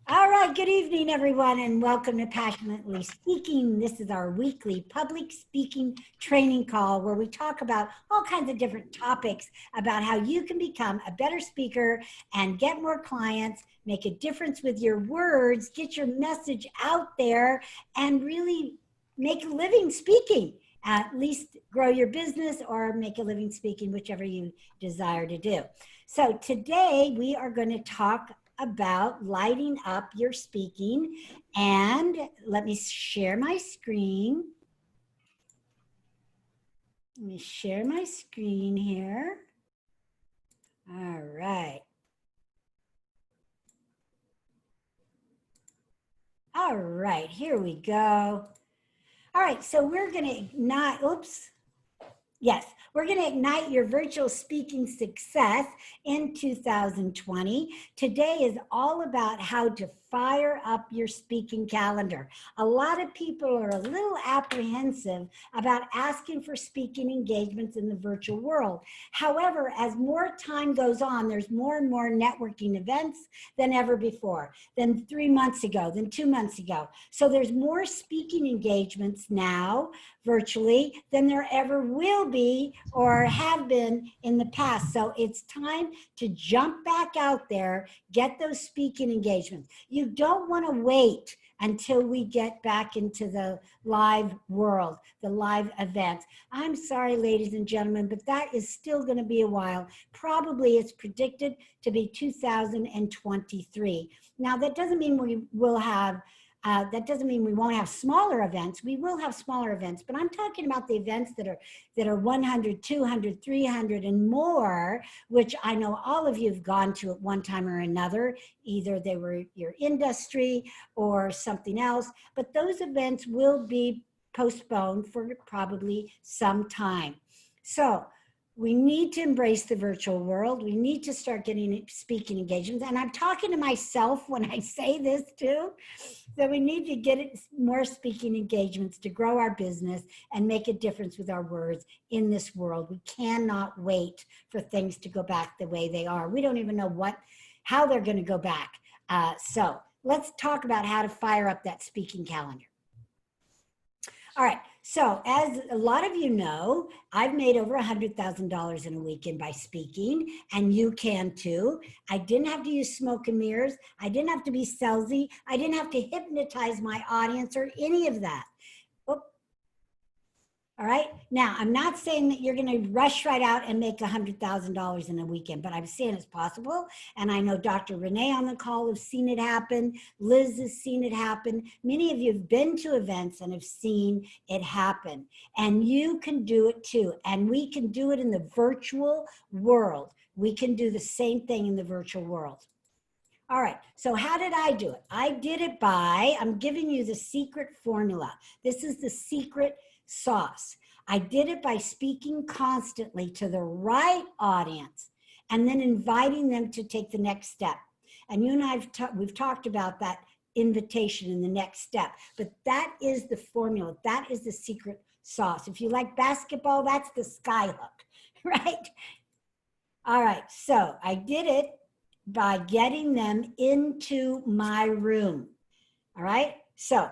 All right, good evening, everyone, and welcome to Passionately Speaking. This is our weekly public speaking training call where we talk about all kinds of different topics about how you can become a better speaker and get more clients, make a difference with your words, get your message out there, and really make a living speaking. At least grow your business or make a living speaking, whichever you desire to do. So today we are going to talk about lighting up your speaking. And let me share my screen. Let me share my screen here. All right. All right, here we go. All right, so we're going to ignite, Yes, we're going to ignite your virtual speaking success in 2020. Today is all about how to fire up your speaking calendar. A lot of people are a little apprehensive about asking for speaking engagements in the virtual world. However, as more time goes on, there's more and more networking events than ever before, than 3 months ago, than 2 months ago. So there's more speaking engagements now virtually than there ever will be or have been in the past. So it's time to jump back out there, get those speaking engagements. You don't want to wait until we get back into the live world, the live events. I'm sorry, ladies and gentlemen, but that is still going to be a while. Probably it's predicted to be 2023. Now, that doesn't mean we will have that doesn't mean we won't have smaller events. We will have smaller events, but I'm talking about the events that are 100, 200, 300 and more, which I know all of you have gone to at one time or another. Either they were your industry or something else, but those events will be postponed for probably some time. So we need to embrace the virtual world. We need to start getting speaking engagements. And I'm talking to myself when I say this too. So we need to get more speaking engagements to grow our business and make a difference with our words in this world. We cannot wait for things to go back the way they are. We don't even know how they're going to go back. So let's talk about how to fire up that speaking calendar. All right. So as a lot of you know, I've made over $100,000 in a weekend by speaking, and you can too. I didn't have to use smoke and mirrors. I didn't have to be salesy. I didn't have to hypnotize my audience or any of that. All right. Now, I'm not saying that you're going to rush right out and make $100,000 in a weekend, but I'm saying it's possible. And I know Dr. Renee on the call have seen it happen. Liz has seen it happen. Many of you have been to events and have seen it happen. And you can do it too. And we can do it in the virtual world. We can do the same thing in the virtual world. All right, so how did I do it? I did it I'm giving you the secret formula. This is the secret sauce. I did it by speaking constantly to the right audience and then inviting them to take the next step. And you and I we've talked about that invitation in the next step, but that is the formula. That is the secret sauce. If you like basketball, that's the sky hook, right? All right, so I did it by getting them into my room. All right, so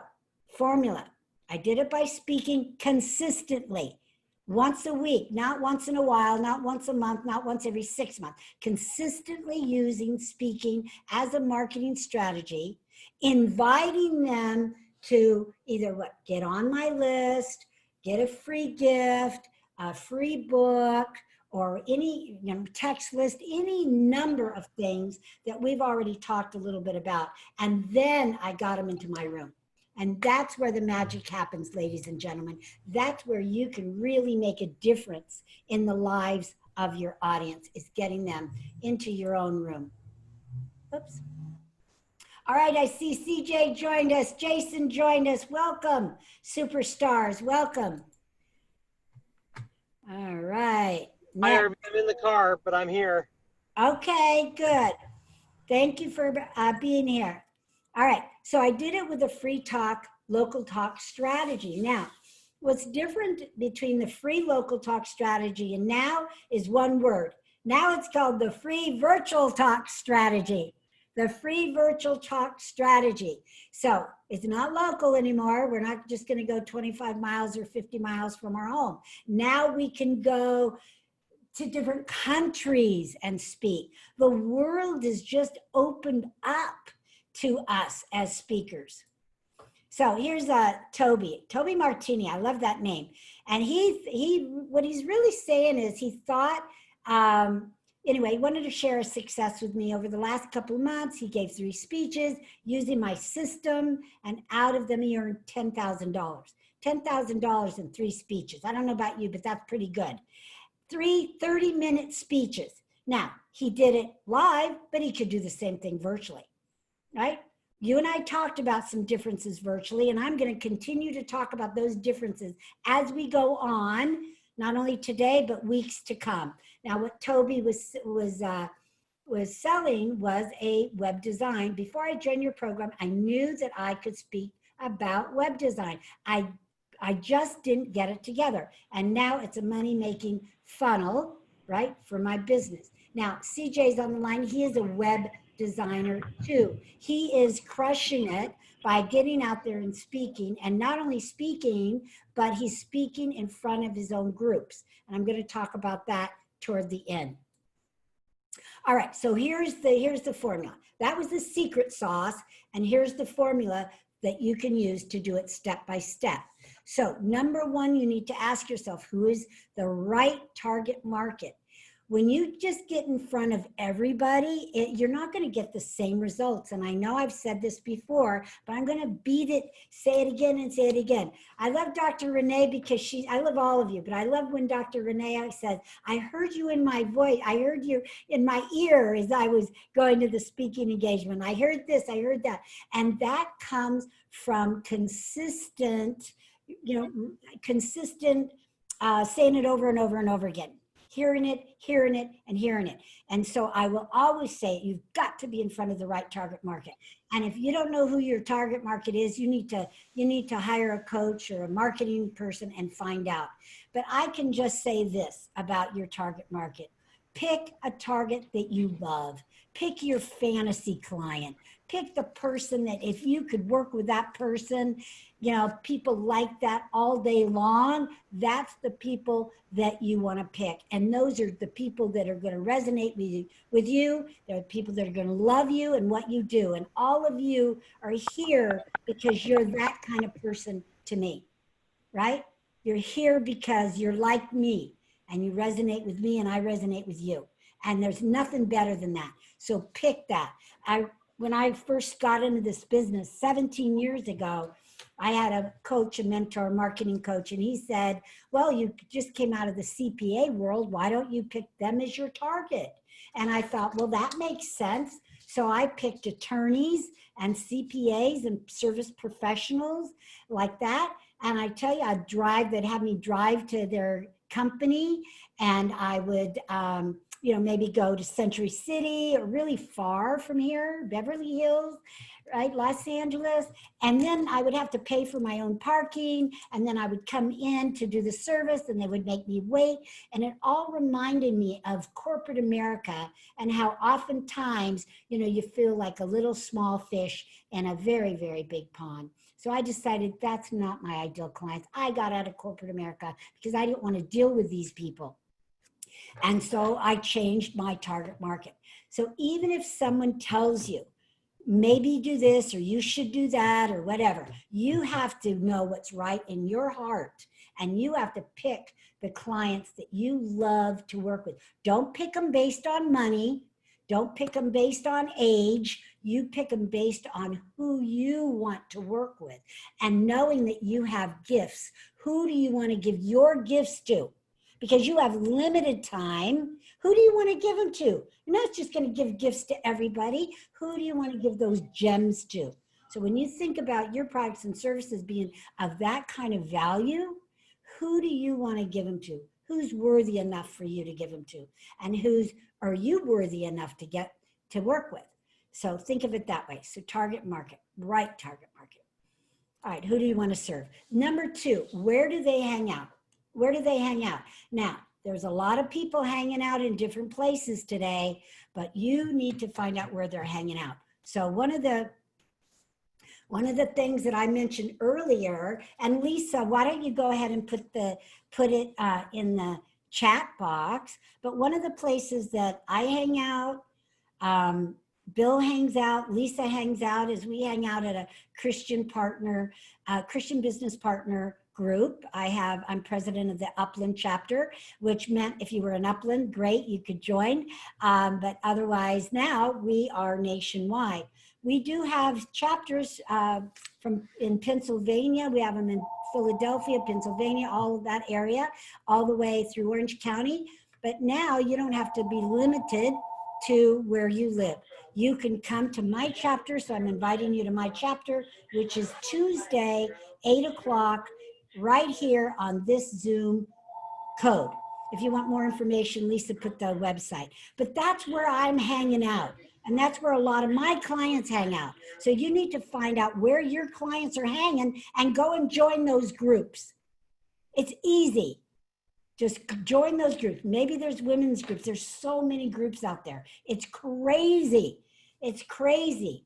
formula. I did it by speaking consistently, once a week, not once in a while, not once a month, not once every 6 months, consistently using speaking as a marketing strategy, inviting them to either get on my list, get a free gift, a free book, or any text list, any number of things that we've already talked a little bit about. And then I got them into my room. And that's where the magic happens, ladies and gentlemen. That's where you can really make a difference in the lives of your audience, is getting them into your own room. Oops. All right, I see CJ joined us. Jason joined us. Welcome, superstars. Welcome. All right. Hi, Arvee. I'm in the car, but I'm here. Okay, good. Thank you for being here. All right, so I did it with a free talk, local talk strategy. Now, what's different between the free local talk strategy and now is one word. Now it's called the free virtual talk strategy. the free virtual talk strategy. So it's not local anymore. We're not just going to go 25 miles or 50 miles from our home. Now we can go to different countries and speak. The world is just opened up to us as speakers. So here's Toby Martini. I love that name. And what he's really saying is he thought, anyway, he wanted to share a success with me over the last couple of months. He gave 3 speeches using my system, and out of them he earned $10,000. $10,000 in 3 speeches. I don't know about you, but that's pretty good. 3 30-minute speeches. Now, he did it live, but he could do the same thing virtually, right? You and I talked about some differences virtually, and I'm going to continue to talk about those differences as we go on, not only today, but weeks to come. Now, what Toby was selling was a web design. Before I joined your program, I knew that I could speak about web design. I just didn't get it together. And now it's a money-making funnel, right, for my business. Now, CJ's on the line. He is a web designer too. He is crushing it by getting out there and speaking, and not only speaking, but he's speaking in front of his own groups. And I'm going to talk about that toward the end. All right, so here's the formula. That was the secret sauce, and here's the formula that you can use to do it step by step. So number 1, you need to ask yourself, who is the right target market? When you just get in front of everybody, you're not going to get the same results. And I know I've said this before, but I'm going to beat it, say it again and say it again. I love Dr. Renee because I love all of you, but I love when Dr. Renee says, I heard you in my voice. I heard you in my ear as I was going to the speaking engagement. I heard this, I heard that. And that comes from consistent, saying it over and over and over again. Hearing it, and hearing it. And so I will always say, you've got to be in front of the right target market. And if you don't know who your target market is, you need to hire a coach or a marketing person and find out. But I can just say this about your target market. Pick a target that you love. Pick your fantasy client. Pick the person that if you could work with that person, people like that all day long, that's the people that you want to pick. And those are the people that are going to resonate with you. They're the people that are going to love you and what you do. And all of you are here because you're that kind of person to me, right? You're here because you're like me and you resonate with me and I resonate with you. And there's nothing better than that. So pick that. When I first got into this business 17 years ago, I had a coach, a mentor, a marketing coach, and he said, well, you just came out of the CPA world. Why don't you pick them as your target? And I thought, well, that makes sense. So I picked attorneys and CPAs and service professionals like that. And I tell you, they'd have me drive to their company, and I would, maybe go to Century City or really far from here, Beverly Hills, right, Los Angeles. And then I would have to pay for my own parking. And then I would come in to do the service and they would make me wait. And it all reminded me of corporate America and how oftentimes, you feel like a little small fish in a very, very big pond. So I decided that's not my ideal clients. I got out of corporate America because I didn't want to deal with these people. And so I changed my target market. So even if someone tells you, maybe do this or you should do that or whatever, you have to know what's right in your heart. And you have to pick the clients that you love to work with. Don't pick them based on money. Don't pick them based on age. You pick them based on who you want to work with. And knowing that you have gifts, who do you want to give your gifts to? Because you have limited time. Who do you want to give them to? You're not just going to give gifts to everybody. Who do you want to give those gems to? So when you think about your products and services being of that kind of value, who do you want to give them to? Who's worthy enough for you to give them to? And are you worthy enough to get to work with? So think of it that way. So target market, right target market. All right, who do you want to serve? Number 2, where do they hang out? Where do they hang out? Now, there's a lot of people hanging out in different places today, but you need to find out where they're hanging out. So one of the things that I mentioned earlier, and Lisa, why don't you go ahead and put it in the chat box? But one of the places that I hang out, Bill hangs out, Lisa hangs out, is we hang out at a Christian business partner group. I'm president of the Upland chapter, which meant if you were in Upland, great, you could join. But otherwise now we are nationwide. We do have chapters in Pennsylvania. We have them in Philadelphia, Pennsylvania, all of that area, all the way through Orange County. But now you don't have to be limited to where you live. You can come to my chapter. So I'm inviting you to my chapter, which is Tuesday, 8 o'clock, right here on this Zoom code. If you want more information, Lisa put the website. But that's where I'm hanging out. And that's where a lot of my clients hang out. So you need to find out where your clients are hanging and go and join those groups. It's easy. Just join those groups. Maybe there's women's groups. There's so many groups out there. It's crazy. It's crazy.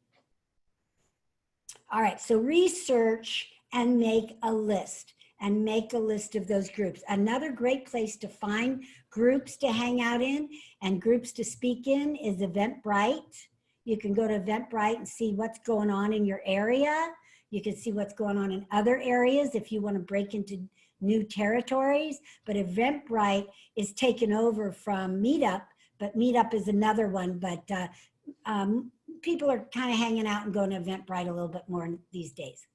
All right, so research and make a list. And make a list of those groups. Another great place to find groups to hang out in and groups to speak in is Eventbrite. You can go to Eventbrite and see what's going on in your area. You can see what's going on in other areas if you want to break into new territories. But Eventbrite is taken over from Meetup, but Meetup is another one. But people are kind of hanging out and going to Eventbrite a little bit more these days.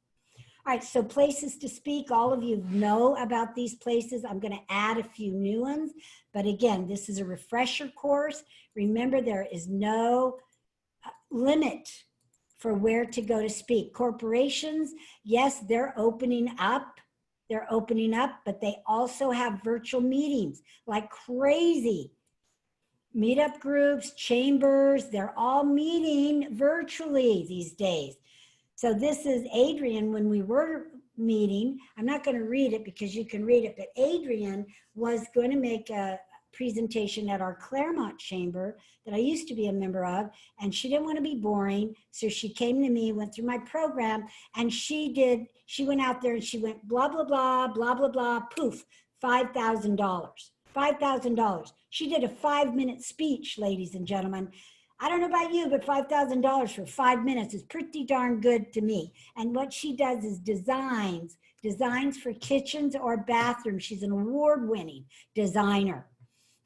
All right, so places to speak, all of you know about these places. I'm going to add a few new ones. But again, this is a refresher course. Remember, there is no limit for where to go to speak. Corporations, yes, they're opening up. They're opening up, but they also have virtual meetings like crazy. Meetup groups, chambers, they're all meeting virtually these days. So this is Adrian when we were meeting. I'm not going to read it because you can read it, but Adrian was going to make a presentation at our Claremont chamber that I used to be a member of, and she didn't want to be boring. So she came to me, went through my program, and she went out there and she went blah, blah, blah, blah, blah, blah, poof, $5,000. $5,000. She did a 5-minute speech, ladies and gentlemen. I don't know about you, but $5,000 for 5 minutes is pretty darn good to me. And what she does is designs for kitchens or bathrooms. She's an award-winning designer.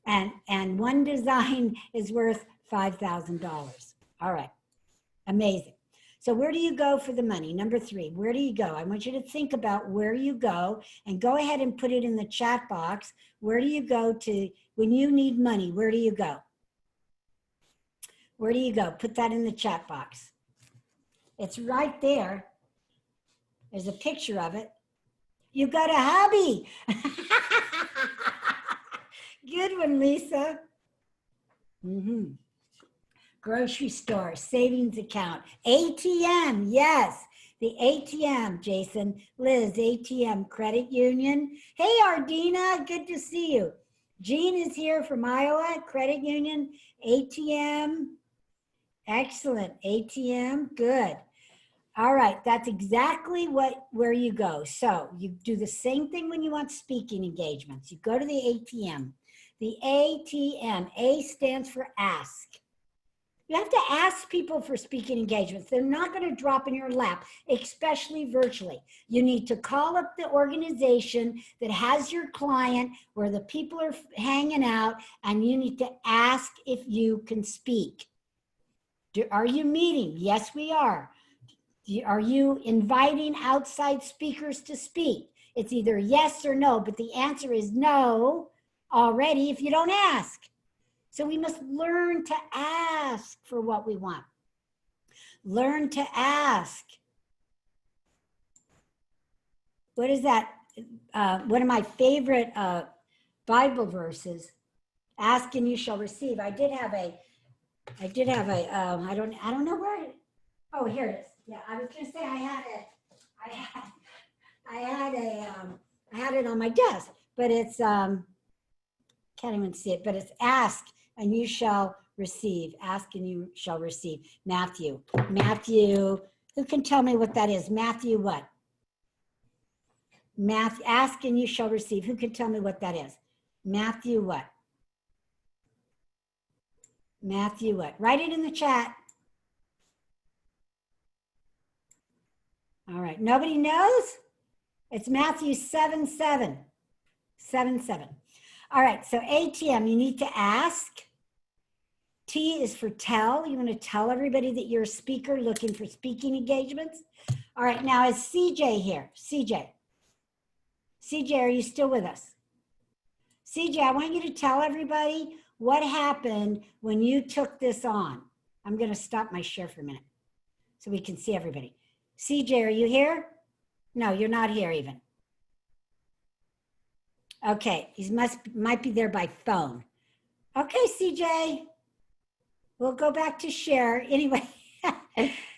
And one design is worth $5,000. All right, amazing. So where do you go for the money? Number 3, where do you go? I want you to think about where you go and go ahead and put it in the chat box. Where do you go to when you need money? Where do you go? Where do you go? Put that in the chat box. It's right there. There's a picture of it. You got a hobby. Good one, Lisa. Grocery store, savings account, ATM, yes. The ATM, Jason, Liz, ATM, credit union. Hey, Ardina, good to see you. Jean is here from Iowa, credit union, ATM. Excellent, ATM, good. All right, that's exactly where you go. So you do the same thing when you want speaking engagements. You go to the ATM. The ATM, A stands for ask. You have to ask people for speaking engagements. They're not going to drop in your lap, especially virtually. You need to call up the organization that has your client where the people are hanging out, and you need to ask if you can speak. Are you meeting? Yes, we are. Are you inviting outside speakers to speak? It's either yes or no, but the answer is no already if you don't ask. So we must learn to ask for what we want. Learn to ask. What is that? One of my favorite Bible verses, ask and you shall receive. I don't know where oh, here it is. Yeah, I was gonna say I had it on my desk, but it's can't even see it, but it's ask and you shall receive. Ask and you shall receive. Matthew. Matthew. Who can tell me what that is? Matthew what? Matthew. Ask and you shall receive. Who can tell me what that is? Matthew what? Matthew what? Write it in the chat. All right. Nobody knows? It's Matthew 7:7. 7:7. All right. So ATM, you need to ask. T is for tell. You want to tell everybody that you're a speaker looking for speaking engagements. All right. Now is CJ here? CJ. CJ, are you still with us? CJ, I want you to tell everybody what happened when you took this on. I'm going to stop my share for a minute so we can see everybody. CJ, are you here? No, you're not here even. Okay, he might be there by phone. Okay, CJ, we'll go back to share. Anyway,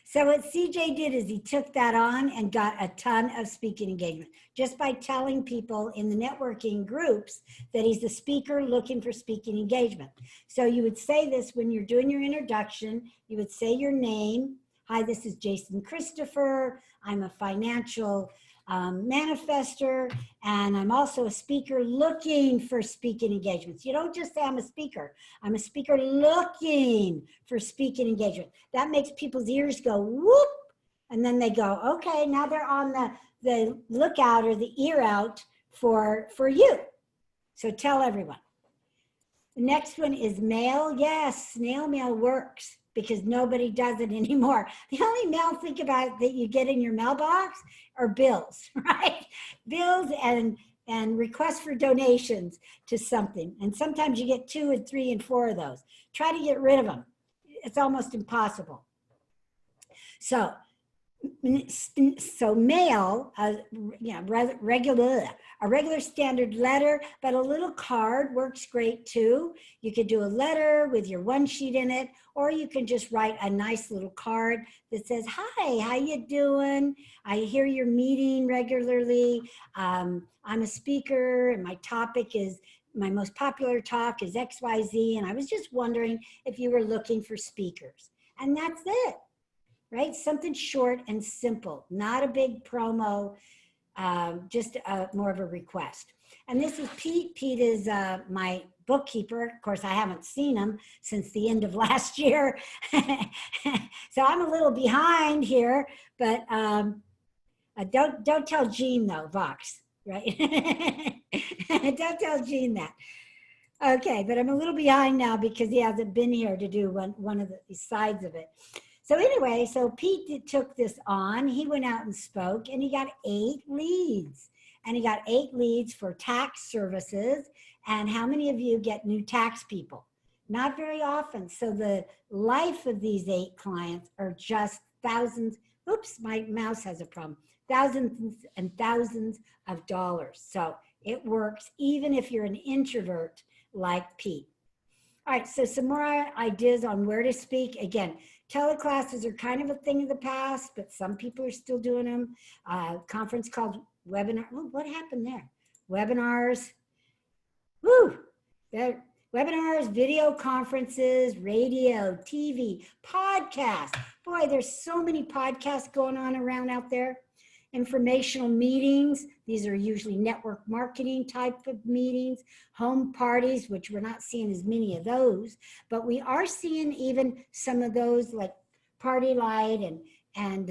so what CJ did is he took that on and got a ton of speaking engagement just by telling people in the networking groups that he's a speaker looking for speaking engagement. So you would say this when you're doing your introduction, you would say your name. Hi, this is Jason Christopher. I'm a financial manifester, and I'm also a speaker looking for speaking engagements. You don't just say I'm a speaker. I'm a speaker looking for speaking engagement. That makes people's ears go whoop, and then they go, okay, now they're on the lookout or the ear out for you. So tell everyone. The next one is mail. Yes, snail mail works because nobody does it anymore. The only mail, think about, that you get in your mailbox are bills, right? Bills and requests for donations to something. And sometimes you get 2 and 3 and 4 of those. Try to get rid of them. It's almost impossible. So mail, a regular standard letter, but a little card works great too. You could do a letter with your one sheet in it, or you can just write a nice little card that says, hi, how you doing? I hear you're meeting regularly. I'm a speaker and my most popular talk is XYZ, and I was just wondering if you were looking for speakers. And that's it. Right? Something short and simple, not a big promo, just more of a request. And this is Pete. Pete is my bookkeeper. Of course, I haven't seen him since the end of last year. So I'm a little behind here, but don't tell Jean though, Vox, right? Don't tell Jean that. Okay, but I'm a little behind now because he hasn't been here to do one of the sides of it. So anyway, so Pete took this on. He went out and spoke, and he got 8 leads. And he got 8 leads for tax services. And how many of you get new tax people? Not very often. So the life of these 8 clients are just thousands. Oops, my mouse has a problem. Thousands and thousands of dollars. So it works even if you're an introvert like Pete. All right, so some more ideas on where to speak. Again, teleclasses are kind of a thing of the past, but some people are still doing them. Conference called webinar. Oh, what happened there? Webinars. Woo! Webinars, video conferences, radio, TV, podcasts. Boy, there's so many podcasts going on around out there. Informational meetings. These are usually network marketing type of meetings. Home parties, which we're not seeing as many of those, but we are seeing even some of those like Party Light and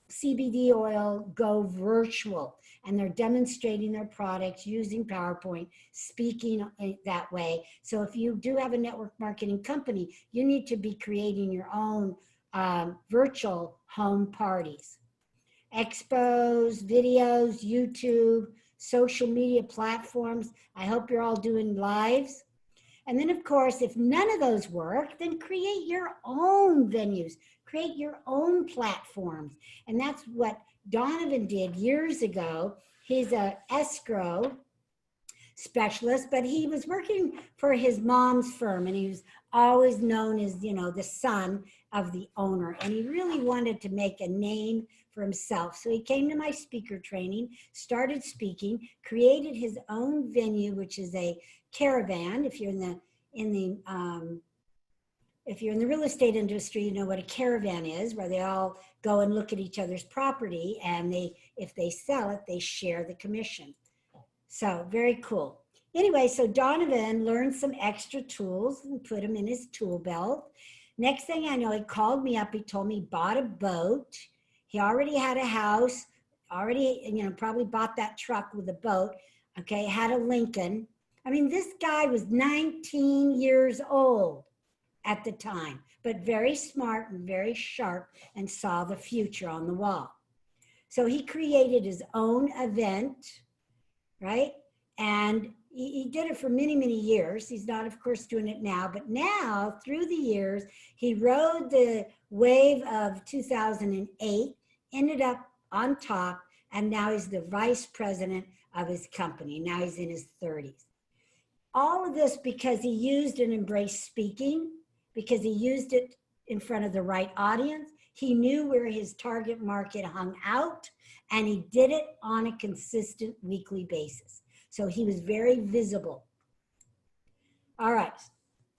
CBD oil go virtual, and they're demonstrating their products using PowerPoint, speaking that way. So if you do have a network marketing company, you need to be creating your own virtual home parties. Expos, videos, YouTube, social media platforms. I hope you're all doing lives. And then of course, if none of those work, then create your own venues, create your own platforms. And that's what Donovan did years ago. He's an escrow specialist, but he was working for his mom's firm, and he was always known as, the son of the owner. And he really wanted to make a name for himself. So he came to my speaker training, started speaking, created his own venue, which is a caravan. If you're in the if you're in the real estate industry, you know what a caravan is, where they all go and look at each other's property, and if they sell it, they share the commission. So very cool. Anyway, so Donovan learned some extra tools and put them in his tool belt. Next thing I know, he called me up. He told me he bought a boat. He already had a house, already, probably bought that truck with a boat. Okay, had a Lincoln. I mean, this guy was 19 years old at the time, but very smart and very sharp and saw the future on the wall. So he created his own event, right? And he did it for many, many years. He's not, of course, doing it now, but now through the years, he rode the wave of 2008, ended up on top, and now he's the vice president of his company. Now he's in his 30s. All of this because he used and embraced speaking, because he used it in front of the right audience. He knew where his target market hung out, and he did it on a consistent weekly basis. So he was very visible. All right.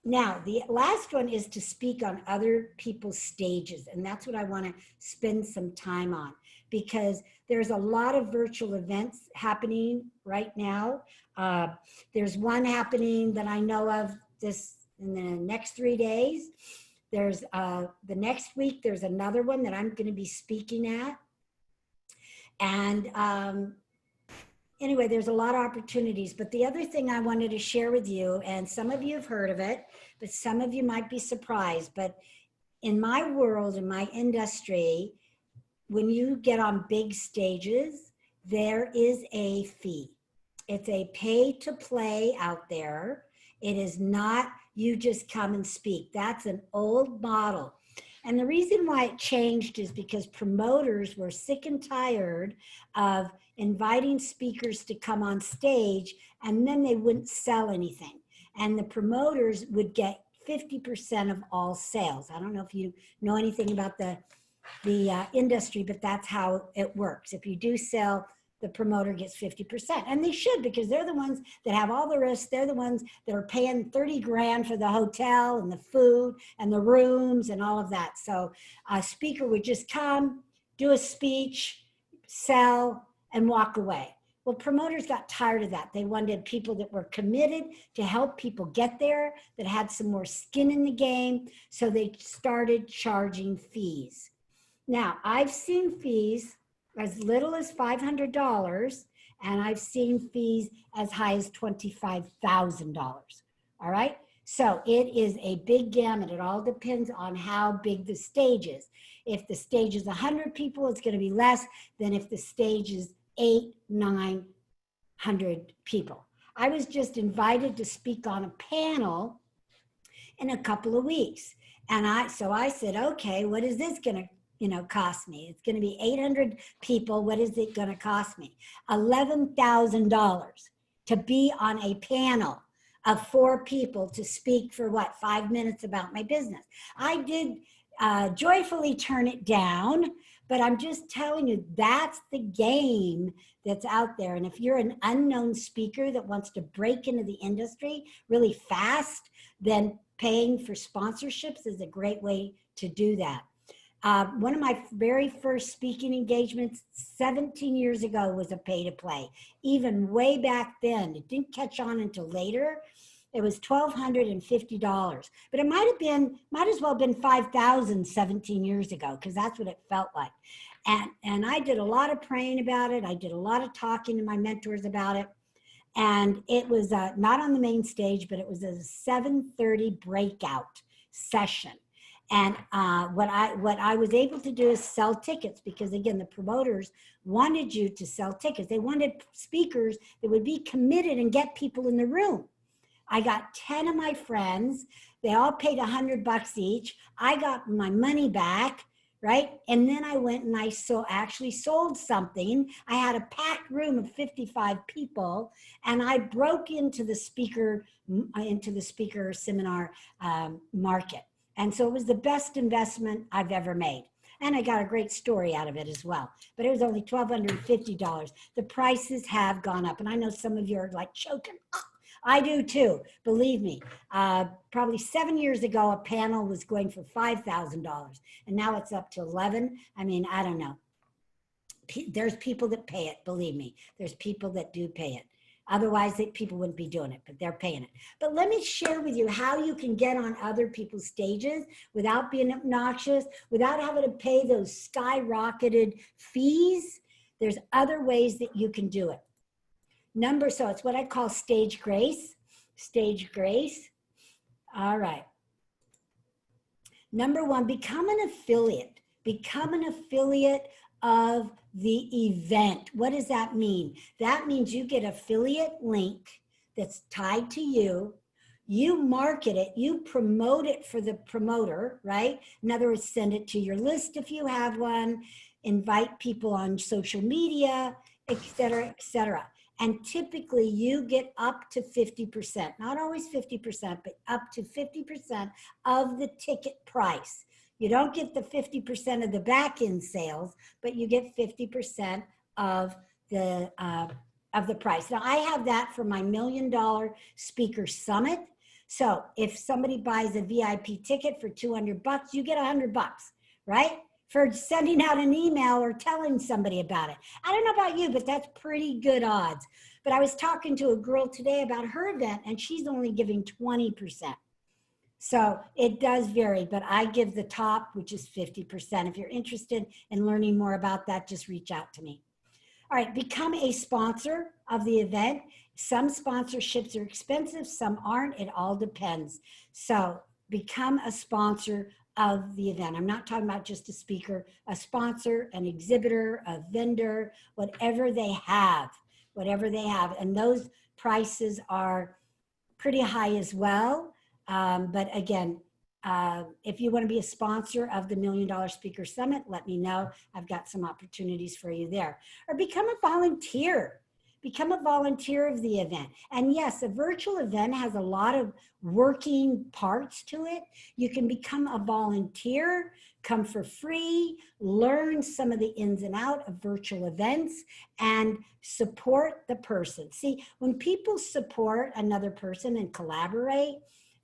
Now, the last one is to speak on other people's stages. And that's what I want to spend some time on, because there's a lot of virtual events happening right now. There's one happening that I know of this in the next 3 days. There's the next week, there's another one that I'm going to be speaking at. And anyway, there's a lot of opportunities. But the other thing I wanted to share with you, and some of you have heard of it, but some of you might be surprised. But in my world, in my industry, when you get on big stages, there is a fee. It's a pay to play out there. It is not you just come and speak. That's an old model. And the reason why it changed is because promoters were sick and tired of inviting speakers to come on stage, and then they wouldn't sell anything. And the promoters would get 50% of all sales. I don't know if you know anything about the industry, but that's how it works. If you do sell, the promoter gets 50%. And they should, because they're the ones that have all the risks. They're the ones that are paying 30 grand for the hotel and the food and the rooms and all of that. So a speaker would just come, do a speech, sell, and walk away. Well, promoters got tired of that. They wanted people that were committed to help people get there, that had some more skin in the game. So they started charging fees. Now, I've seen fees as little as $500, and I've seen fees as high as $25,000. All right. So it is a big gamut. It all depends on how big the stage is. If the stage is 100 people, it's going to be less than if the stage is 800, 900 people. I was just invited to speak on a panel in a couple of weeks. And so I said, okay, what is this going to cost me? It's going to be 800 people. What is it going to cost me? $11,000 to be on a panel of 4 people to speak for 5 minutes about my business. I did joyfully turn it down, but I'm just telling you, that's the game that's out there. And if you're an unknown speaker that wants to break into the industry really fast, then paying for sponsorships is a great way to do that. One of my very first speaking engagements 17 years ago was a pay to play. Even way back then, it didn't catch on until later. It was $1,250, but it might as well have been $5,000 17 years ago, because that's what it felt like. And I did a lot of praying about it. I did a lot of talking to my mentors about it. And it was not on the main stage, but it was a 7:30 breakout session. And what I was able to do is sell tickets, because again, the promoters wanted you to sell tickets. They wanted speakers that would be committed and get people in the room. I got 10 of my friends. They all paid $100 each. I got my money back, right? And then I went and I actually sold something. I had a packed room of 55 people, and I broke into the speaker seminar market. And so it was the best investment I've ever made. And I got a great story out of it as well. But it was only $1,250. The prices have gone up. And I know some of you are like choking. Oh, I do too, believe me. Probably 7 years ago, a panel was going for $5,000 and now it's up to 11. I mean, I don't know. There's people that pay it, believe me. There's people that do pay it. Otherwise, people wouldn't be doing it, but they're paying it. But let me share with you how you can get on other people's stages without being obnoxious, without having to pay those skyrocketed fees. There's other ways that you can do it. So it's what I call stage grace. Stage grace. All right. Number one, become an affiliate. Become an affiliate of the event. What does that mean? That means you get affiliate link that's tied to you. You market it, you promote it for the promoter, right? In other words, send it to your list if you have one, invite people on social media, et cetera, et cetera. And typically you get up to 50%, not always 50%, but up to 50% of the ticket price. You don't get the 50% of the back end sales, but you get 50% of the price. Now I have that for my $1 Million Speaker Summit. So if somebody buys a VIP ticket for $200, you get $100, right? For sending out an email or telling somebody about it. I don't know about you, but that's pretty good odds. But I was talking to a girl today about her event and she's only giving 20%. So it does vary, but I give the top, which is 50%. If you're interested in learning more about that, just reach out to me. All right, become a sponsor of the event. Some sponsorships are expensive, some aren't. It all depends. So become a sponsor of the event. I'm not talking about just a speaker, a sponsor, an exhibitor, a vendor, whatever they have. And those prices are pretty high as well. But again, if you want to be a sponsor of the $1 Million Speaker Summit, let me know. I've got some opportunities for you there. Or become a volunteer. Become a volunteer of the event. And yes, a virtual event has a lot of working parts to it. You can become a volunteer, come for free, learn some of the ins and outs of virtual events, and support the person. See, when people support another person and collaborate,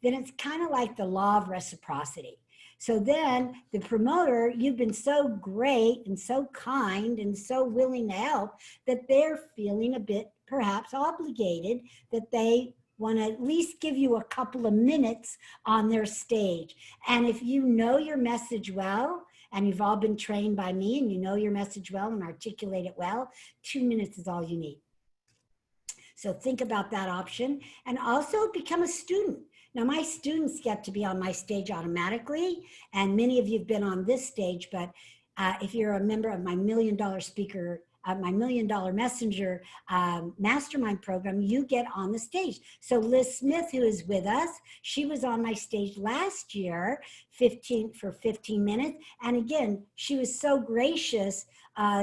then it's kind of like the law of reciprocity. So then the promoter, you've been so great and so kind and so willing to help that they're feeling a bit perhaps obligated that they want to at least give you a couple of minutes on their stage. And if you know your message well, and you've all been trained by me and you know your message well and articulate it well, 2 minutes is all you need. So think about that option and also become a student. Now, my students get to be on my stage automatically, and many of you have been on this stage, but if you're a member of my $1 Million Speaker, my $1 Million Messenger mastermind program, you get on the stage. So Liz Smith, who is with us, she was on my stage last year for 15 minutes. And again, she was so gracious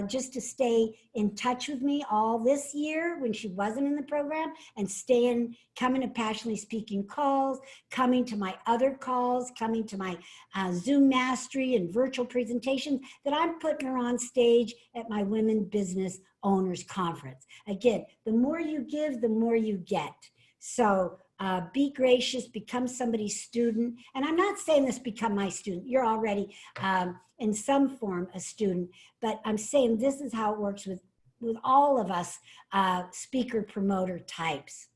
just to stay in touch with me all this year when she wasn't in the program and coming to Passionately Speaking calls, coming to my other calls, coming to my Zoom mastery and virtual presentations that I'm putting her on stage at my Women Business Owners Conference. Again, the more you give, the more you get. So be gracious, become somebody's student. And I'm not saying this, become my student. You're already in some form a student, but I'm saying this is how it works with all of us speaker promoter types.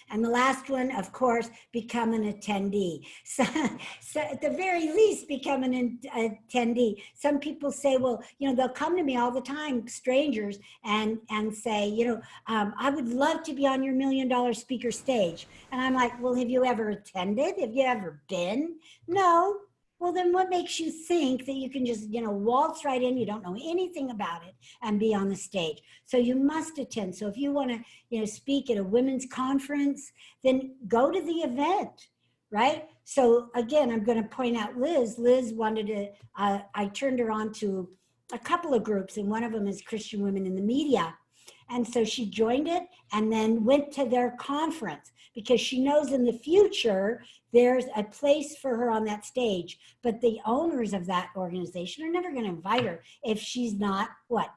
And the last one, of course, become an attendee. So at the very least, become an attendee. Some people say, well, they'll come to me all the time, strangers, and say, I would love to be on your $1 Million Speaker stage. And I'm like, well, have you ever attended? Have you ever been? No. Well, then what makes you think that you can just, waltz right in, you don't know anything about it, and be on the stage? So you must attend. So if you want to, speak at a women's conference, then go to the event, right? So again, I'm going to point out Liz. Liz wanted to, I turned her on to a couple of groups, and one of them is Christian Women in the Media. And so she joined it and then went to their conference because she knows in the future there's a place for her on that stage. But the owners of that organization are never going to invite her if she's not,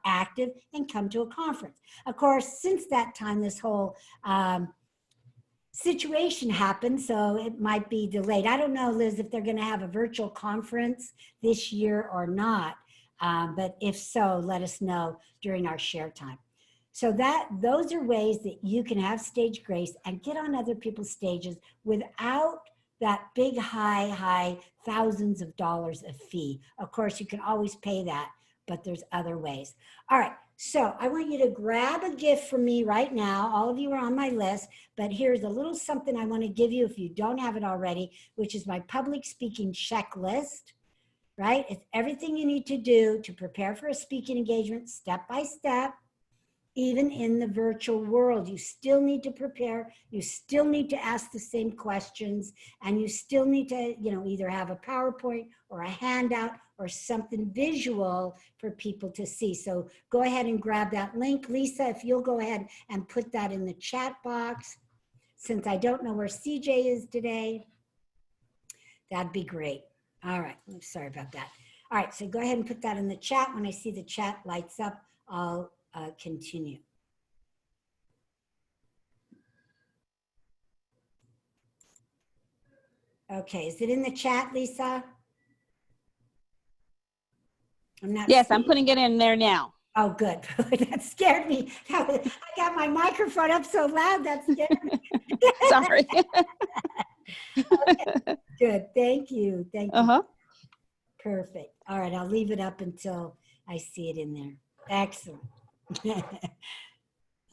active and come to a conference. Of course, since that time, this whole situation happened, so it might be delayed. I don't know, Liz, if they're going to have a virtual conference this year or not. But if so, let us know during our share time. So those are ways that you can have stage grace and get on other people's stages without that big, high thousands of dollars of fee. Of course, you can always pay that, but there's other ways. All right, so I want you to grab a gift from me right now. All of you are on my list, but here's a little something I want to give you if you don't have it already, which is my public speaking checklist, right? It's everything you need to do to prepare for a speaking engagement step by step. Even in the virtual world, you still need to prepare, you still need to ask the same questions, and you still need to, either have a PowerPoint or a handout or something visual for people to see. So go ahead and grab that link. Lisa, if you'll go ahead and put that in the chat box, since I don't know where CJ is today, that'd be great. All right, I'm sorry about that. All right, so go ahead and put that in the chat. When I see the chat lights up, I'll continue. Okay, is it in the chat, Lisa? I'm not. Yes, I'm putting it in there now. Oh, good. That scared me. I got my microphone up so loud, that scared me. Sorry. Okay, good. Thank you. Thank you. Uh-huh. Perfect. All right, I'll leave it up until I see it in there. Excellent.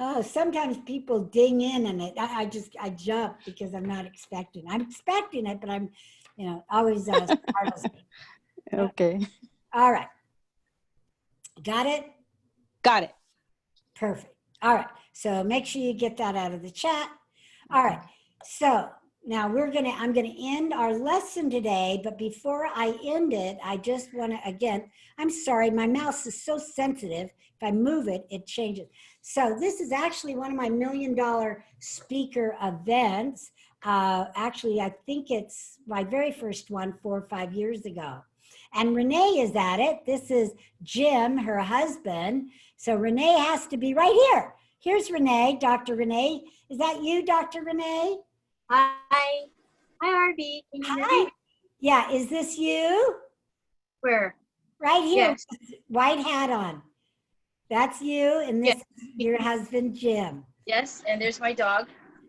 Oh, sometimes people ding in and I jump because I'm not expecting. I'm expecting it, but I'm, always startles me. Okay. All right. Got it? Got it. Perfect. All right. So make sure you get that out of the chat. All right. So now I'm going to end our lesson today, but before I end it, I just want to, again, I'm sorry, my mouse is so sensitive. If I move it, it changes. So this is actually one of my $1 million speaker events. Actually, I think it's my very first one 4 or 5 years ago. And Renee is at it. This is Jim, her husband. So Renee has to be right here. Here's Renee, Dr. Renee. Is that you, Dr. Renee? Hi. Hi, Arvee. Can you hear Hi. me? Yeah, is this you? Where? Right here, Yes. white hat on. That's you, and this is your husband, Jim. Yes, and there's my dog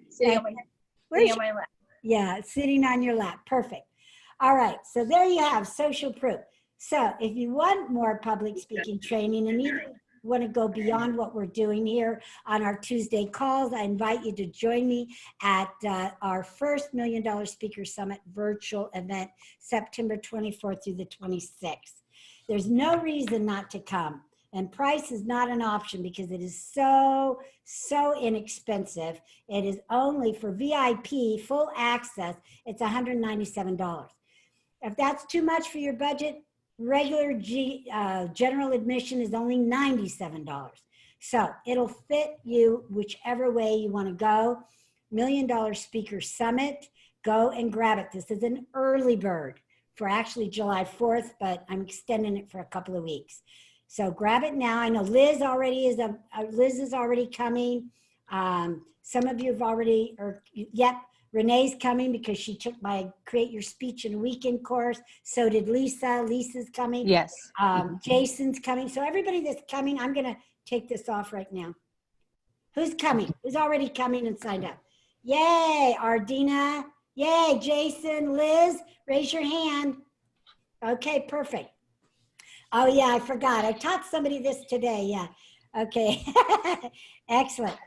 sitting on my lap. Yeah, sitting on your lap. Perfect. All right, so there you have social proof. So if you want more public speaking training and even want to go beyond what we're doing here on our Tuesday calls, I invite you to join me at our first $1 Million Speaker Summit virtual event, September 24th through the 26th. There's no reason not to come. And price is not an option because it is so inexpensive. It is only for VIP, full access, it's $197. If that's too much for your budget, regular general admission is only $97. So it'll fit you whichever way you want to go. $1 Million Speaker Summit, go and grab it. This is an early bird for actually July 4th, but I'm extending it for a couple of weeks. So grab it now. I know Liz already is Liz is already coming. Some of you have already, Renee's coming because she took my Create Your Speech in a Weekend course. So did Lisa. Lisa's coming. Yes. Jason's coming. So everybody that's coming, I'm going to take this off right now. Who's coming? Who's already coming and signed up? Yay, Ardina. Yay, Jason, Liz, raise your hand. Okay, perfect. Oh yeah, I forgot. I taught somebody this today. Yeah. Okay. Excellent.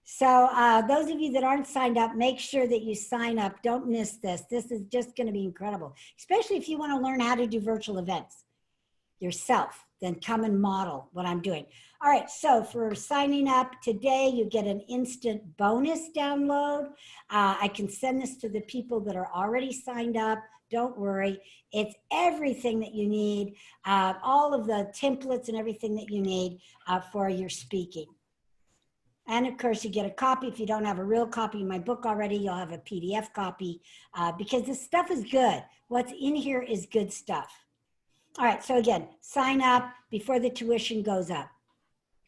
So those of you that aren't signed up, make sure that you sign up. Don't miss this. This is just going to be incredible, especially if you want to learn how to do virtual events yourself. Then come and model what I'm doing. All right, so for signing up today, you get an instant bonus download. I can send this to the people that are already signed up. Don't worry. It's everything that you need, all of the templates and everything that you need for your speaking. And of course, you get a copy. If you don't have a real copy of my book already, you'll have a PDF copy because this stuff is good. What's in here is good stuff. All right, so again, sign up before the tuition goes up.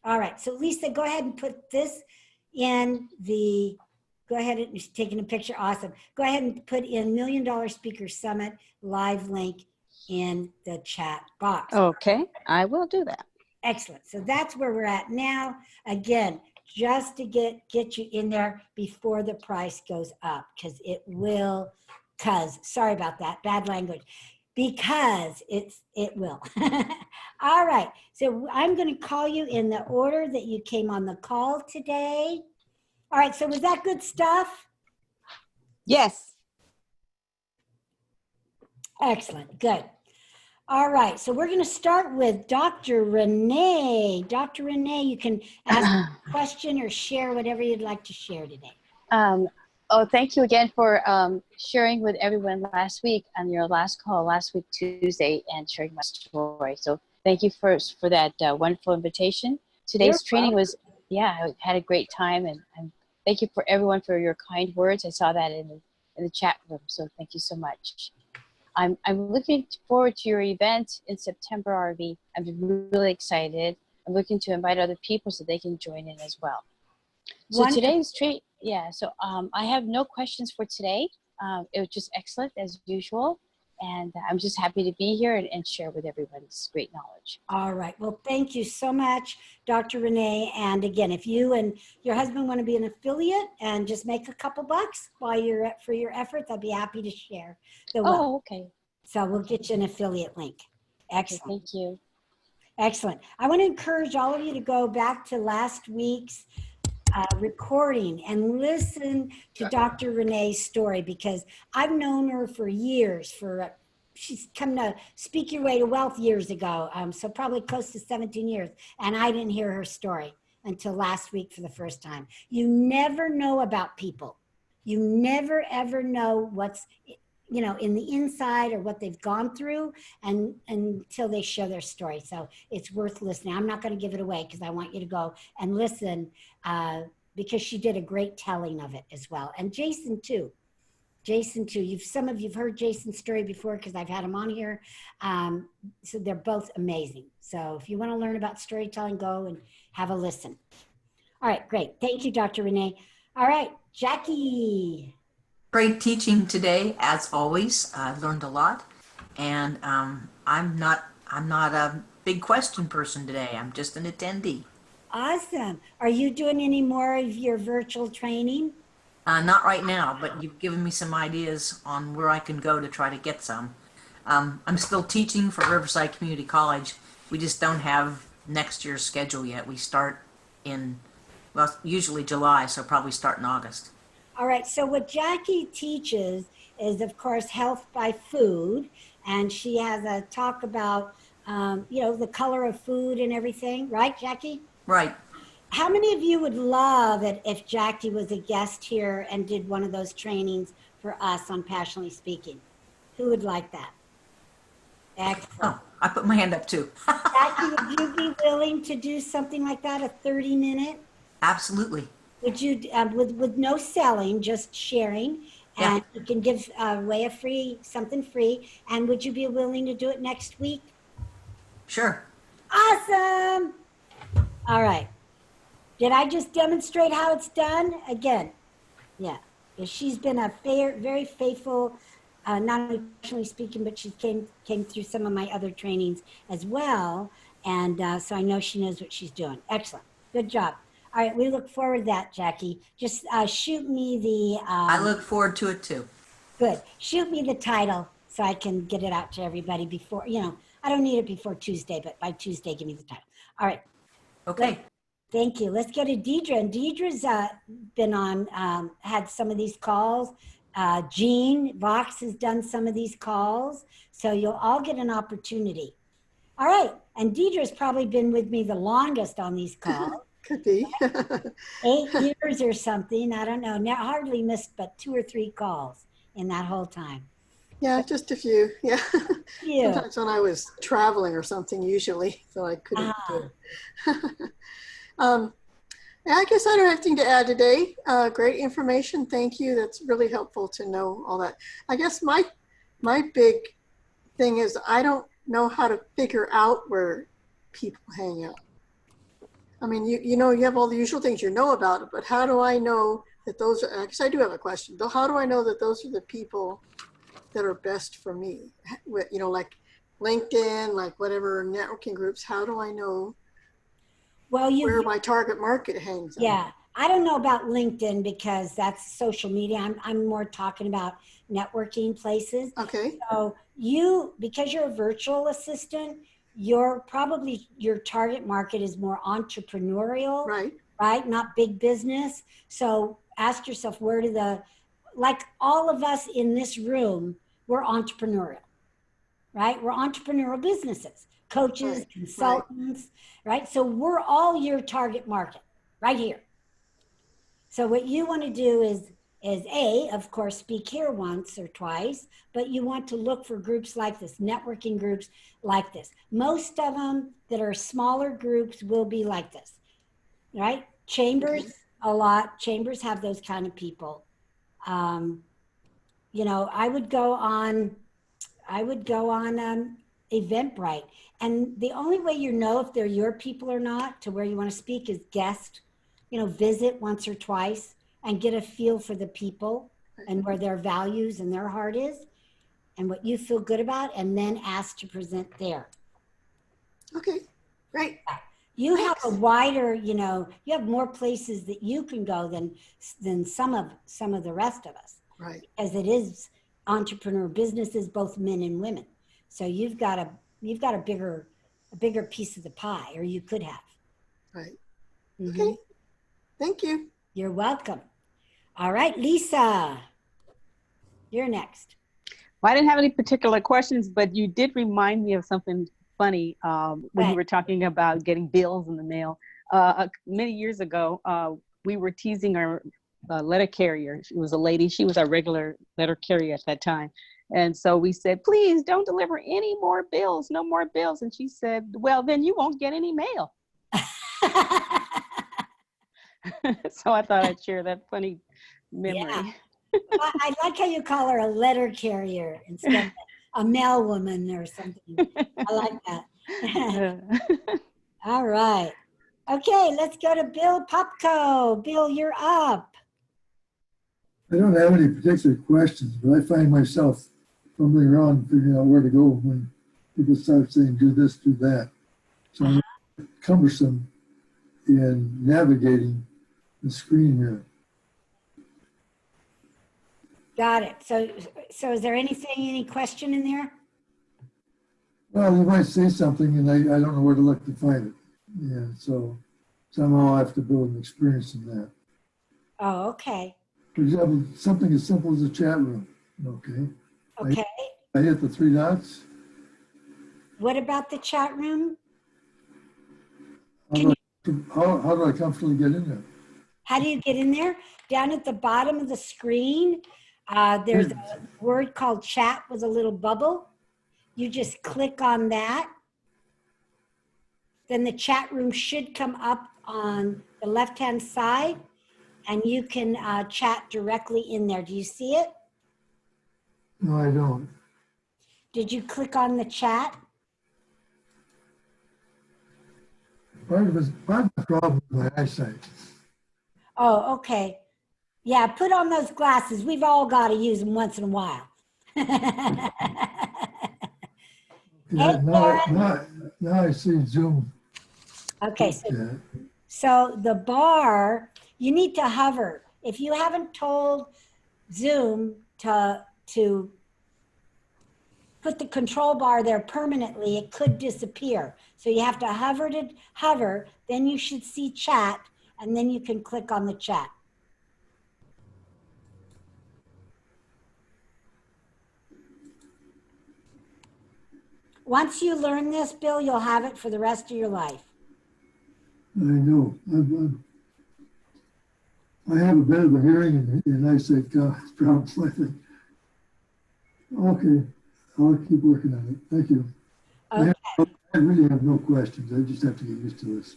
All right, so Lisa, go ahead and put this in the Go ahead and she's taking a picture. Awesome. Go ahead and put in $1 Million Speaker Summit live link in the chat box. Okay, I will do that. Excellent. So that's where we're at now. Again, just to get you in there before the price goes up, because it will, sorry about that, bad language, because it will. All right. So I'm going to call you in the order that you came on the call today. All right. So was that good stuff? Yes. Excellent. Good. All right, so we're going to start with Dr. Renee. Dr. Renee, you can ask a question or share whatever you'd like to share today. Thank you again for sharing with everyone last week on your last call, last week, Tuesday, and sharing my story. So thank you first for that wonderful invitation. Today's training was, I had a great time, and thank you for everyone for your kind words. I saw that in the chat room, so thank you so much. I'm looking forward to your event in September, Arvee. I'm really excited. I'm looking to invite other people so they can join in as well. So today's training, I have no questions for today. It was just excellent as usual. And I'm just happy to be here and share with everyone this great knowledge. All right. Well, thank you so much, Dr. Renee. And again, if you and your husband want to be an affiliate and just make a couple bucks while you're for your efforts, I'd be happy to share the wealth. Oh, okay. So we'll get you an affiliate link. Excellent. Okay, thank you. Excellent. I want to encourage all of you to go back to last week's recording and listen to Dr. Renee's story, because I've known her for years. She's come to Speak Your Way to Wealth years ago, so probably close to 17 years, and I didn't hear her story until last week for the first time. You never know about people. You never ever know what's in the inside or what they've gone through until they share their story. So it's worth listening. I'm not going to give it away because I want you to go and listen because she did a great telling of it as well. And Jason too. Some of you've heard Jason's story before because I've had him on here. So they're both amazing. So if you want to learn about storytelling, go and have a listen. All right, great. Thank you, Dr. Renee. All right, Jackie. Great teaching today, as always. I learned a lot, and I'm not a big question person today. I'm just an attendee. Awesome. Are you doing any more of your virtual training? Not right now, but you've given me some ideas on where I can go to try to get some. I'm still teaching for Riverside Community College. We just don't have next year's schedule yet. We start in, usually July, so probably start in August. All right, so what Jackie teaches is, of course, health by food, and she has a talk about, the color of food and everything, right, Jackie? Right. How many of you would love it if Jackie was a guest here and did one of those trainings for us on Passionately Speaking? Who would like that? Excellent. Oh, I put my hand up too. Jackie, would you be willing to do something like that, a 30-minute? Absolutely. Would you, with no selling, just sharing, and you can give away something free, and would you be willing to do it next week? Sure. Awesome. All right. Did I just demonstrate how it's done? Again, yeah. She's been a very faithful, not only Passionately Speaking, but she came through some of my other trainings as well, and so I know she knows what she's doing. Excellent. Good job. All right, we look forward to that, Jackie. Just shoot me the... I look forward to it too. Good. Shoot me the title so I can get it out to everybody before, I don't need it before Tuesday, but by Tuesday, give me the title. All right. Okay. Thank you. Let's go to Deidre. And Deidre's been on, had some of these calls. Jean Vox has done some of these calls. So you'll all get an opportunity. All right. And Deidre's probably been with me the longest on these calls. Could be. 8 years or something. I don't know. Hardly missed but 2 or 3 calls in that whole time. Yeah, just a few. Yeah. Yeah. Sometimes when I was traveling or something, usually, so I couldn't do it. I guess I don't have anything to add today. Great information. Thank you. That's really helpful to know all that. I guess my big thing is I don't know how to figure out where people hang out. I mean, you know, you have all the usual things you know about it, but how do I know that those are, because I do have a question, though, how do I know that those are the people that are best for me? You know, like LinkedIn, like whatever networking groups, how do I know Well, where my target market hangs out? yeah, I don't know about LinkedIn because that's social media. I'm more talking about networking places. Okay, So because you're a virtual assistant, your target market is more entrepreneurial, right. right? Not big business. So ask yourself, like all of us in this room, we're entrepreneurial, right? We're entrepreneurial businesses, coaches, Right, consultants, right? So we're all your target market right here. So what you want to do is of course, speak here once or twice, but you want to look for groups like this, networking groups like this. Most of them that are smaller groups will be like this, right? Chambers, a lot. Chambers have those kind of people. You know, I would go on Eventbrite. And the only way you know if they're your people or not to where you want to speak is guest, you know, visit once or twice and get a feel for the people and where their values and their heart is and what you feel good about, and then ask to present there. Okay, great. You have a wider, you know, you have more places that you can go than some of the rest of us. Right. As it is entrepreneur businesses, both men and women. So you've got a bigger piece of the pie, or you could have. Right. Mm-hmm. Okay. Thank you. You're welcome. All right, Lisa, you're next. Well, I didn't have any particular questions, but you did remind me of something funny when you were talking about getting bills in the mail. Many years ago, we were teasing our letter carrier. She was a lady. She was our regular letter carrier at that time. And so we said, please don't deliver any more bills, no more bills. And she said, well, then you won't get any mail. So I thought I'd share that funny memory. Yeah. I like how you call her a letter carrier instead of a mail woman or something. I like that. All right. Okay, let's go to Bill Popko. Bill, you're up. I don't have any particular questions, but I find myself fumbling around figuring out where to go when people start saying, do this, do that. So I'm cumbersome in navigating the screen here. Got it. So is there any question in there? Well, you might say something and I don't know where to look to find it. Yeah, so somehow I have to build an experience in that. Oh, okay. For example, something as simple as a chat room. Okay. Okay. I hit the three dots. What about the chat room? How do I comfortably get in there? How do you get in there? Down at the bottom of the screen, there's a word called chat with a little bubble. You just click on that. Then the chat room should come up on the left-hand side, and you can chat directly in there. Do you see it? No, I don't. Did you click on the chat? Part of the problem with my eyesight. Oh, okay. Yeah, put on those glasses. We've all got to use them once in a while. Hey, Now I see Zoom. Okay, so the bar, you need to hover. If you haven't told Zoom to put the control bar there permanently, it could disappear. So you have to hover, then you should see chat, and then you can click on the chat. Once you learn this, Bill, you'll have it for the rest of your life. I know. I have a bit of a hearing and eyesight problem, I think. Okay, I'll keep working on it. Thank you. Okay. I really have no questions. I just have to get used to this.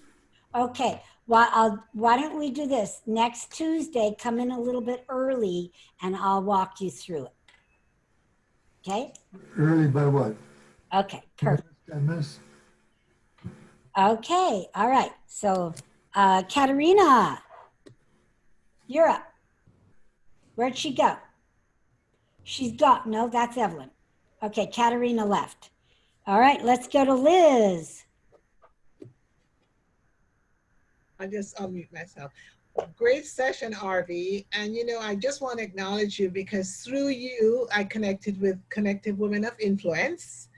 Okay. Well, why don't we do this? Next Tuesday, come in a little bit early and I'll walk you through it. Okay? Early by what? Okay, perfect. 10 minutes? Okay, all right. So, Katerina, you're up. Where'd she go? She's got, no, that's Evelyn. Okay, Katerina left. All right, let's go to Liz. I just unmute myself. Great session, Arvee. And you know, I just want to acknowledge you because through you, I connected with Connected Women of Influence.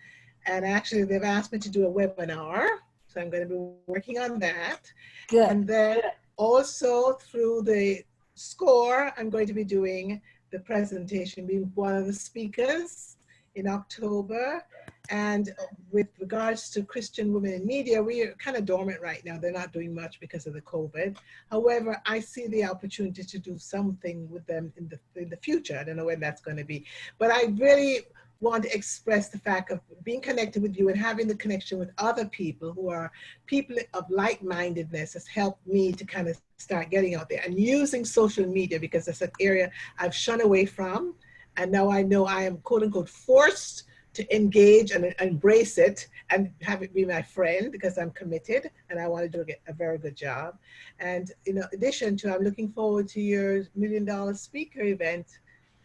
And actually, they've asked me to do a webinar. So I'm going to be working on that. Good. And then also through the SCORE, I'm going to be doing the presentation, being one of the speakers in October. And with regards to Christian women in media, we are kind of dormant right now. They're not doing much because of the COVID. However, I see the opportunity to do something with them in the future. I don't know when that's going to be, but I really want to express the fact of being connected with you and having the connection with other people who are people of like-mindedness has helped me to kind of start getting out there and using social media, because that's an area I've shunned away from. And now I know I am, quote unquote, forced to engage and embrace it and have it be my friend, because I'm committed and I want to do a very good job. And in addition to, I'm looking forward to your $1 Million Speaker event,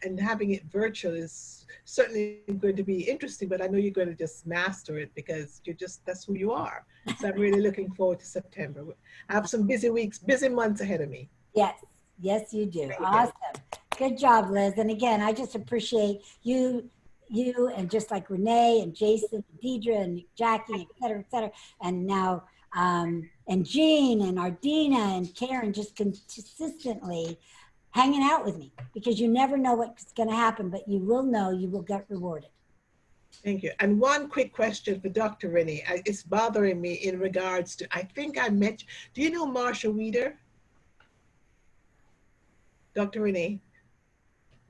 and having it virtual is certainly going to be interesting, but I know you're going to just master it because that's who you are. So I'm really looking forward to September. I have some busy weeks, busy months ahead of me. Yes, yes, you do. Awesome. Good job, Liz. And again, I just appreciate you and just like Renee and Jason, and Deidre and Jackie, et cetera, and now, and Jean and Ardina and Karen just consistently hanging out with me, because you never know what's going to happen, but you will know you will get rewarded. Thank you. And one quick question for Dr. Renee. It's bothering me in regards to, I think I met, do you know Marsha Weeder? Dr. Renee,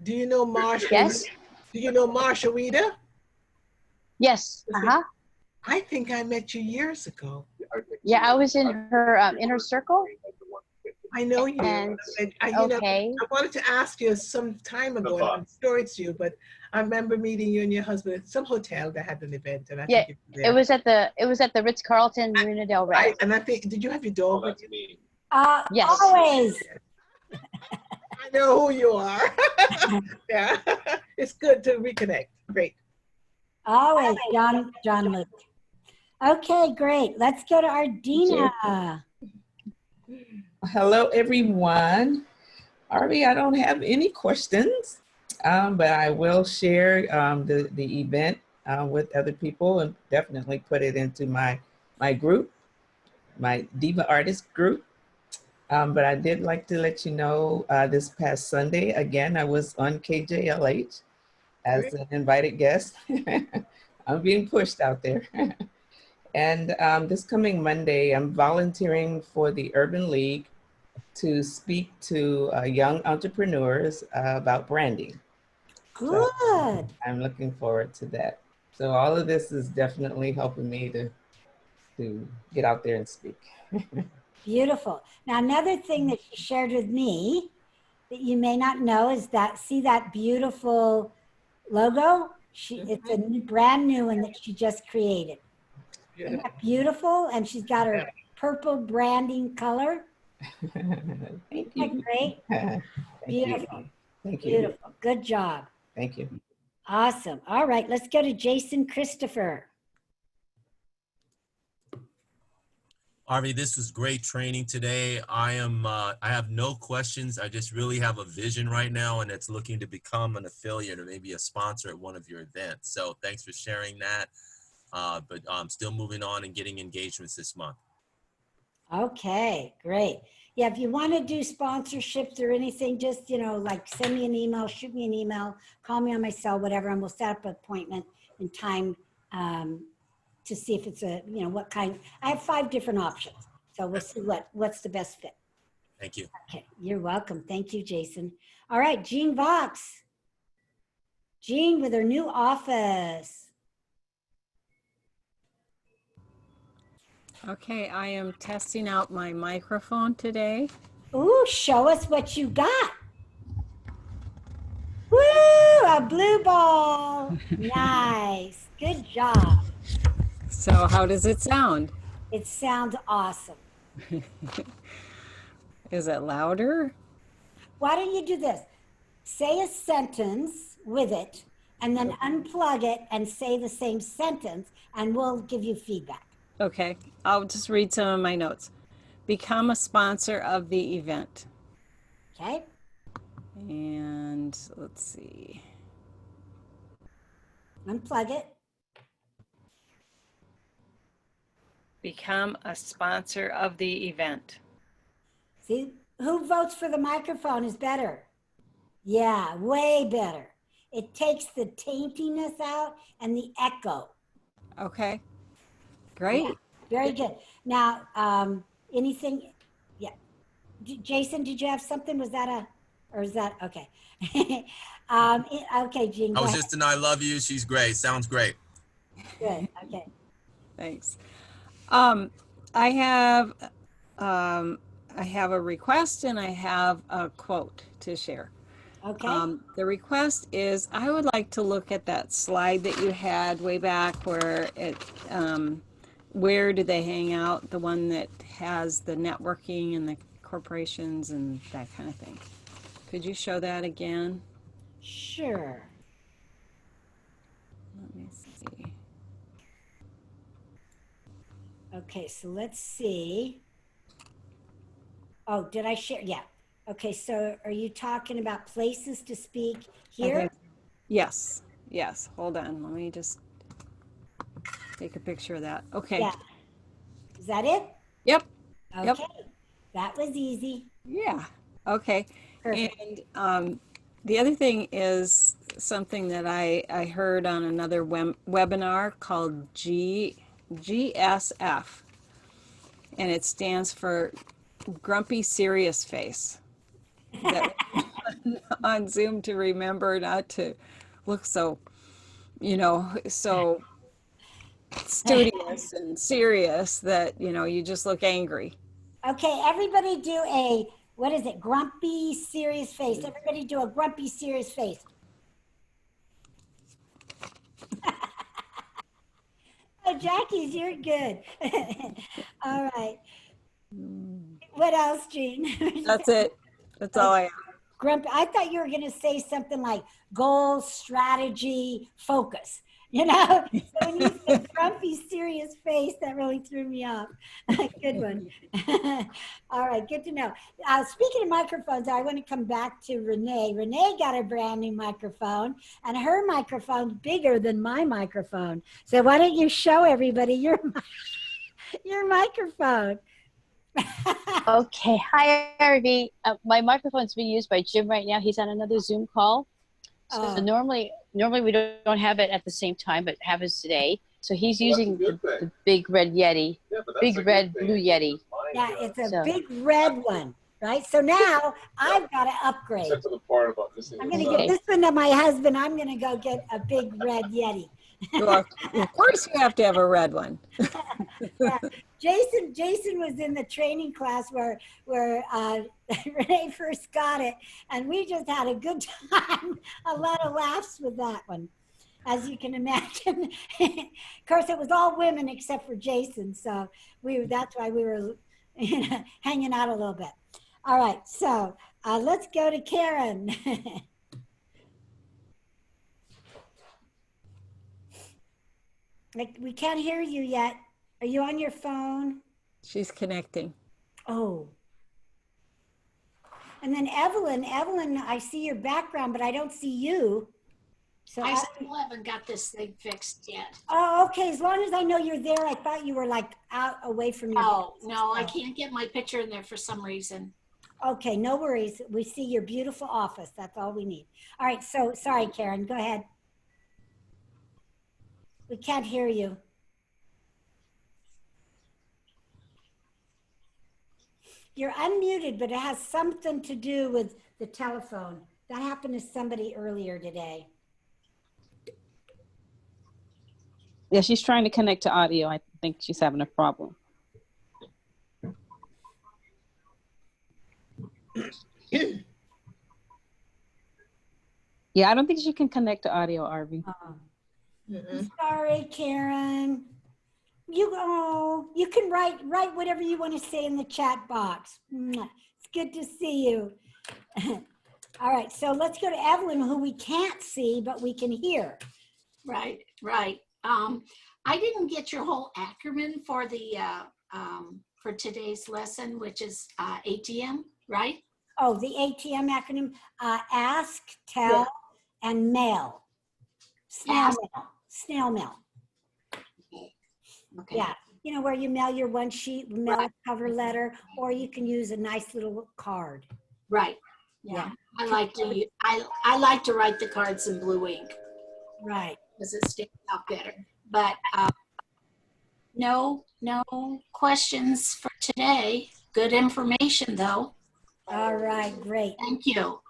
do you know Marsha? Yes. Do you know Marsha Weeder? Yes. I think I met you years ago. Yeah, I was in her inner circle. I know you. And, I wanted to ask you some time ago, and I'm sure it's you, but I remember meeting you and your husband at some hotel that had an event, and I think it was at the Ritz-Carlton Marina Del Rey. And I think, did you have your dog with you? Yes. Always. I know who you are. Yeah, it's good to reconnect. Great. Always, John Luke. Okay, great. Let's go to Ardina. Hello, everyone. Arvee, I don't have any questions, but I will share the event with other people and definitely put it into my group, my Diva Artist group. But I did like to let you know this past Sunday, again, I was on KJLH as an invited guest. I'm being pushed out there. And this coming Monday, I'm volunteering for the Urban League to speak to young entrepreneurs about branding. Good. So I'm looking forward to that. So all of this is definitely helping me to get out there and speak. Beautiful. Now, another thing that she shared with me that you may not know is that, see that beautiful logo? It's a brand new one that she just created. Isn't that beautiful? And she's got her purple branding color. Thank you. Isn't that great? Beautiful. Thank you. Beautiful. Good job. Thank you. Awesome. All right, let's go to Jason Christopher. Arvee, this was great training today. I have no questions. I just really have a vision right now, and it's looking to become an affiliate or maybe a sponsor at one of your events. So thanks for sharing that. But I'm still moving on and getting engagements this month. Okay, great. Yeah, if you want to do sponsorships or anything, just, like send me an email, shoot me an email, call me on my cell, whatever, and we'll set up an appointment and time to see if it's what kind. I have 5 different options. So we'll see what's the best fit. Thank you. Okay, you're welcome. Thank you, Jason. All right, Jean Vox. Jean with her new office. Okay, I am testing out my microphone today. Ooh, show us what you got. Woo, a blue ball. Nice. Good job. So how does it sound? It sounds awesome. Is it louder? Why don't you do this? say a sentence with it, and then unplug it and say the same sentence, and we'll give you feedback. Okay, I'll just read some of my notes. Become a sponsor of the event. Okay? And let's see. Unplug it. Become a sponsor of the event. See, who votes for the microphone is better? Yeah, way better. It takes the taintiness out and the echo. Okay, great. Yeah, very good. Now, anything? Yeah. Jason, did you have something? Was that or is that, okay. Okay, Jean, I go was ahead. just an I love you. She's great. Sounds great. Good, okay. Thanks. I have a request and I have a quote to share. Okay. The request is I would like to look at that slide that you had way back where it, where do they hang out? The one that has the networking and the corporations and that kind of thing. Could you show that again? Sure. Let me see. Okay, so let's see. Oh, did I share? Yeah. Okay, so are you talking about places to speak here? Okay. Yes, yes. Hold on. Let me just take a picture of that. Okay. Yeah. Is that it? Yep. Okay. Yep. That was easy. Yeah. Okay. Perfect. And the other thing is something that I heard on another webinar called GSF, and it stands for Grumpy Serious Face. That on Zoom to remember not to look so, so studious and serious that, you just look angry. Okay, everybody do a, what is it? Grumpy, serious face. Everybody do a grumpy, serious face. Oh, Jackie's, you're good. All right. What else, Jean? That's it. That's all I have. Grumpy. I thought you were going to say something like goal, strategy, focus. So when you said grumpy, serious face, that really threw me off. Good one. All right, good to know. Speaking of microphones, I want to come back to Renee. Renee got a brand new microphone, and her microphone's bigger than my microphone. So why don't you show everybody your microphone? Okay, hi Arvee. My microphone's being used by Jim right now. He's on another Zoom call. So normally we don't have it at the same time, but happens today. So he's using the big red Yeti, big red blue Yeti. Yeah, it's a big red one, right? So now I've got to upgrade. I'm going to give this one to my husband. I'm going to go get a big red Yeti. Well, of course you have to have a red one. Yeah. Jason was in the training class where Renee first got it, and we just had a good time. A lot of laughs with that one, as you can imagine. Of course, it was all women except for Jason, so that's why we were hanging out a little bit. All right, so let's go to Karen. We can't hear you yet. Are you on your phone? She's connecting. Oh. And then Evelyn, I see your background, but I don't see you. So I still haven't got this thing fixed yet. Oh, okay. As long as I know you're there, I thought you were like out away from your. Oh, no, I can't get my picture in there for some reason. Okay, no worries. We see your beautiful office. That's all we need. All right. So sorry, Karen. Go ahead. We can't hear you. You're unmuted, but it has something to do with the telephone. That happened to somebody earlier today. Yeah, she's trying to connect to audio. I think she's having a problem. Yeah, I don't think she can connect to audio, Arvee. Sorry, Karen. You can write whatever you want to say in the chat box. It's good to see you. All right, so let's go to Evelyn, who we can't see, but we can hear. Right, right. I didn't get your whole acronym for the for today's lesson, which is ATM, right? Oh, the ATM acronym, ask, tell, and mail. Snail mail, snail mail. Okay. Yeah, you know, where you mail your one sheet, mail a cover letter, or you can use a nice little card. Right. Yeah. I like to write the cards in blue ink. Right. Because it sticks out better. But no questions for today. Good information though. All right, great. Thank you.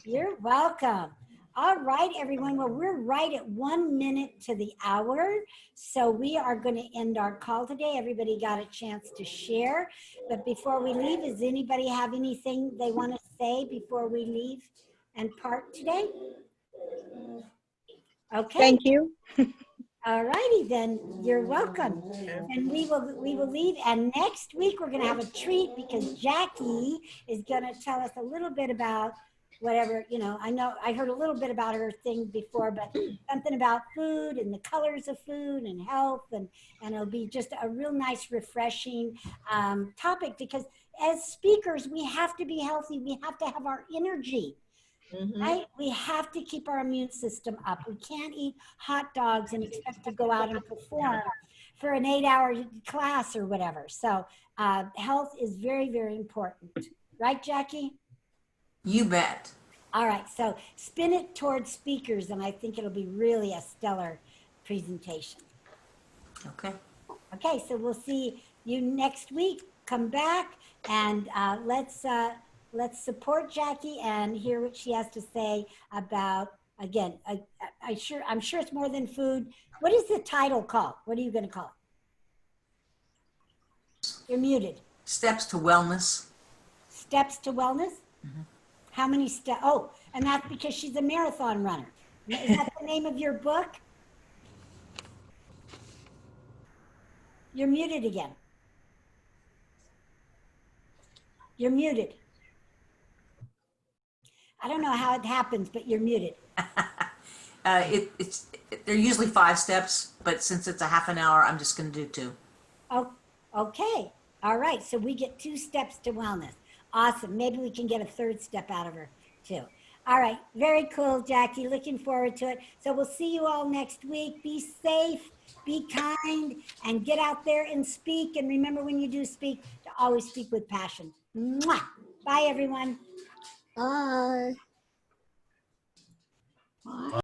You're welcome. All right, everyone. Well, we're right at 1 minute to the hour. So we are going to end our call today. Everybody got a chance to share. But before we leave, does anybody have anything they want to say before we leave and part today? Okay. Thank you. All righty then. You're welcome. And we will leave. And next week we're going to have a treat because Jackie is going to tell us a little bit about whatever, you know I heard a little bit about her thing before, but something about food and the colors of food and health, and it'll be just a real nice, refreshing topic, because as speakers, we have to be healthy. We have to have our energy, right? We have to keep our immune system up. We can't eat hot dogs and expect to go out and perform for an 8-hour class or whatever. So health is very, very important. Right, Jackie? You bet. All right, so spin it towards speakers, and I think it'll be really a stellar presentation. Okay. Okay, so we'll see you next week. Come back and let's support Jackie and hear what she has to say about, again, I'm sure it's more than food. What is the title called? What are you going to call it? You're muted. Steps to wellness. Steps to wellness? Mm-hmm. How many steps? Oh, and that's because she's a marathon runner. Is that the name of your book? You're muted again. You're muted. I don't know how it happens, but you're muted. They're usually 5 steps, but since it's a half an hour, I'm just going to do 2. Oh, okay. All right. So we get 2 steps to wellness. Awesome. Maybe we can get a 3rd step out of her too. All right. Very cool, Jackie. Looking forward to it. So we'll see you all next week. Be safe, be kind, and get out there and speak. And remember, when you do speak, to always speak with passion. Mwah! Bye, everyone. Bye. Bye.